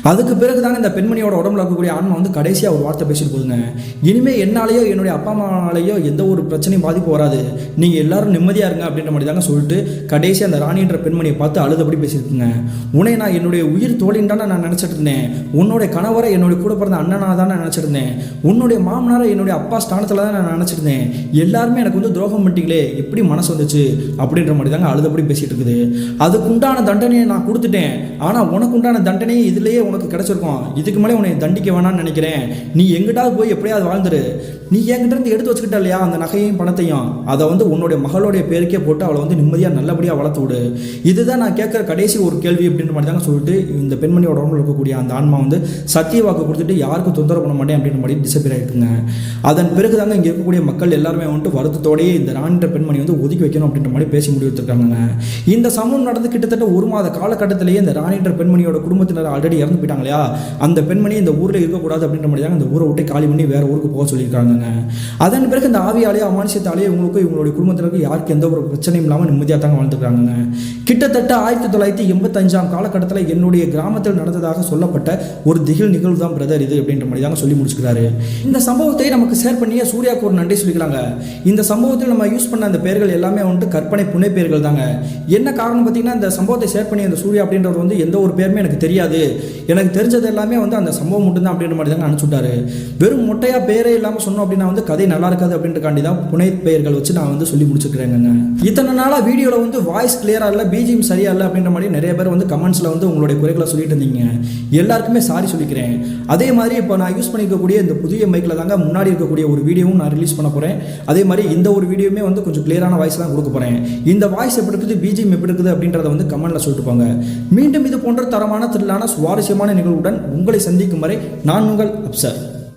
S1: அதுக்கு பிறகு தானே இந்த பெண்மணியோட உடம்புல இருக்கக்கூடிய ஆன்மா வந்து கடைசியாக ஒரு வார்த்தை பேசிட்டு போகுதுங்க. இனிமேல் என்னாலேயோ என்னுடைய அப்பா அம்மாவாலேயோ எந்த ஒரு பிரச்சனையும் பாதிப்பு வராது, நீங்கள் எல்லாரும் நிம்மதியாக இருங்க அப்படின்ற மாதிரி தாங்க சொல்லிட்டு கடைசி அந்த ராணின்ற பெண்மணியை பார்த்து அழுதபடி பேசியிருக்குங்க. உன்னை நான் என்னுடைய உயிர் தோழின்னு தானே நான் நினச்சிட்டு இருந்தேன், உன்னுடைய கணவரை என்னுடைய கூட பிறந்த அண்ணனாக தான் நான் நினச்சிருந்தேன், உன்னுடைய மாமனாரை என்னுடைய அப்பா ஸ்தானத்தில் தான் நான் நினச்சிருந்தேன், எல்லாருமே எனக்கு வந்து துரோகம் பண்ணிட்டீங்களே, எப்படி மனசு வந்துச்சு அப்படின்ற மாதிரி தாங்க அழுதபடி பேசிட்டு இருக்குது. அதுக்குண்டான தண்டனையை நான் கொடுத்துட்டேன், ஆனால் உனக்கு உண்டான தண்டனையை இதுலேயே உனக்கு கிடைச்சிருக்கும், இதுக்கு மேலே உன்னை தண்டிக்க வேணாம்னு நினைக்கிறேன், நீ எங்கிட்டாவது போய் எப்படியாவது வாழ்ந்துரு, நீ என்கிட்ட இருந்து எடுத்து வச்சுக்கிட்ட இல்லையா அந்த நகையையும் பணத்தையும், அதை வந்து உன்னுடைய மகளுடைய பேருக்கே போட்டு அவளை வந்து நிம்மதியாக நல்லபடியாக வளர்த்து விடு, இதுதான் நான் கேட்குற கடைசி ஒரு கேள்வி அப்படின்ற மாதிரி தாங்க சொல்லிட்டு இந்த பெண்மணியோட உடம்புல இருக்கக்கூடிய அந்த ஆன்மா வந்து சத்திய வாக்கு கொடுத்துட்டு யாருக்கும் தொந்தரவு பண்ண மாட்டேன் அப்படின்ற மாதிரி டிசப்பியர் ஆகிருக்குங்க. அதன் பிறகு தாங்க இங்கே இருக்கக்கூடிய மக்கள் எல்லாருமே வந்துட்டு வருத்தத்தோடையே இந்த ராணின்ற பெண்மணி வந்து ஒதுக்கி வைக்கணும் அப்படின்ற மாதிரி பேசி முடிவெடுத்திருக்காங்க. இந்த சம்பவம் நடந்து கிட்டத்தட்ட ஒரு மாத காலகட்டத்திலேயே இந்த ராணின்ற பெண்மணியோட குடும்பத்தினர் ஆல்ரெடி இறந்து போயிட்டாங்க இல்லையா, அந்த பெண்மணி இந்த ஊரில் இருக்கக்கூடாது அப்படின்ற மாதிரி தாங்க இந்த ஊரை விட்டு காலி பண்ணி வேற ஊருக்கு போக சொல்லியிருக்காங்க. அதன் பிறகு இந்த ஆவியாலேயோ அமானுஷத்தாலேயோ இவங்களுக்கும் இவங்களுடைய குடும்பத்தினருக்கு யாருக்கு எந்த ஒரு பிரச்சனையும் இல்லாமல் நிம்மதியாக தாங்க வாழ்ந்துருக்காங்க. கிட்டத்தட்ட 1985 காலகட்டத்தில் என்னுடைய கிராமத்தில் நடந்ததாக சொல்லப்பட்ட ஒரு திகில் நிகழ்வு தான் பிரதர் இது அப்படின்ற மாதிரி தாங்க சொல்லி முடிச்சுக்கிறாரு. இந்த சம்பவத்தை நமக்கு ஷேர் பண்ணிய சூர்யாவுக்கு ஒரு நன்றி சொல்லிக்கிறாங்க. இந்த சம்பவத்தில் நம்ம யூஸ் பண்ண அந்த பெயர்கள் எல்லாமே வந்துட்டு கற்பனை புனை பெயர்கள் தாங்க. என்ன காரணம் பார்த்தீங்கன்னா, இந்த சம்பவத்தை ஷேர் பண்ணி அந்த சூர்யா அப்படின்றவர் வந்து எந்த ஒரு பேருமே எனக்கு தெரியாது, எனக்கு தெரிஞ்சது எல்லாமே வந்து அந்த சம்பவம் மட்டும்தான் அப்படின்ற மாதிரி தாங்க அனுப்பிச்சுட்டாரு. வெறும் மொட்டையா பேரே இல்லாமல் சொன்னோம் அப்படின்னா வந்து கதை நல்லா இருக்காது அப்படின்றக்காண்டி தான் புனை பெயர்கள் வச்சு நான் வந்து சொல்லி முடிச்சுக்கிறேங்க. இத்தனை நாளாக வீடியோவில் வந்து வாய்ஸ் கிளியராக இல்லை, பிஜிஎம் சரியா இல்லை அப்படின்ற மாதிரி நிறைய பேர் வந்து கமெண்ட்ஸில் வந்து உங்களுடைய குறைகளை சொல்லிட்டு இருந்தீங்க. எல்லாருக்குமே சாரி சொல்லிக்கிறேன். அதே மாதிரி இப்போ நான் யூஸ் பண்ணிக்கக்கூடிய இந்த புதிய மைக்கில் தாங்க முன்னாடி இருக்கக்கூடிய ஒரு வீடியோவும் நான் ரிலீஸ் பண்ண போகிறேன். அதே மாதிரி இந்த ஒரு வீடியோவுமே வந்து கொஞ்சம் கிளியரான வாய்ஸ் தான் கொடுக்க போகிறேன். இந்த வாய்ஸ் எப்படி இருக்குது, பிஜிஎம் எப்படி இருக்குது அப்படின்றத வந்து கமெண்ட்டில் சொல்லிட்டு போங்க. மீண்டும் இது போன்ற தரமான திரளான சுவாரஸ்யமான நிகழ்வுடன் உங்களை சந்திக்கும் வரை நான் உங்கள் அப்சர்.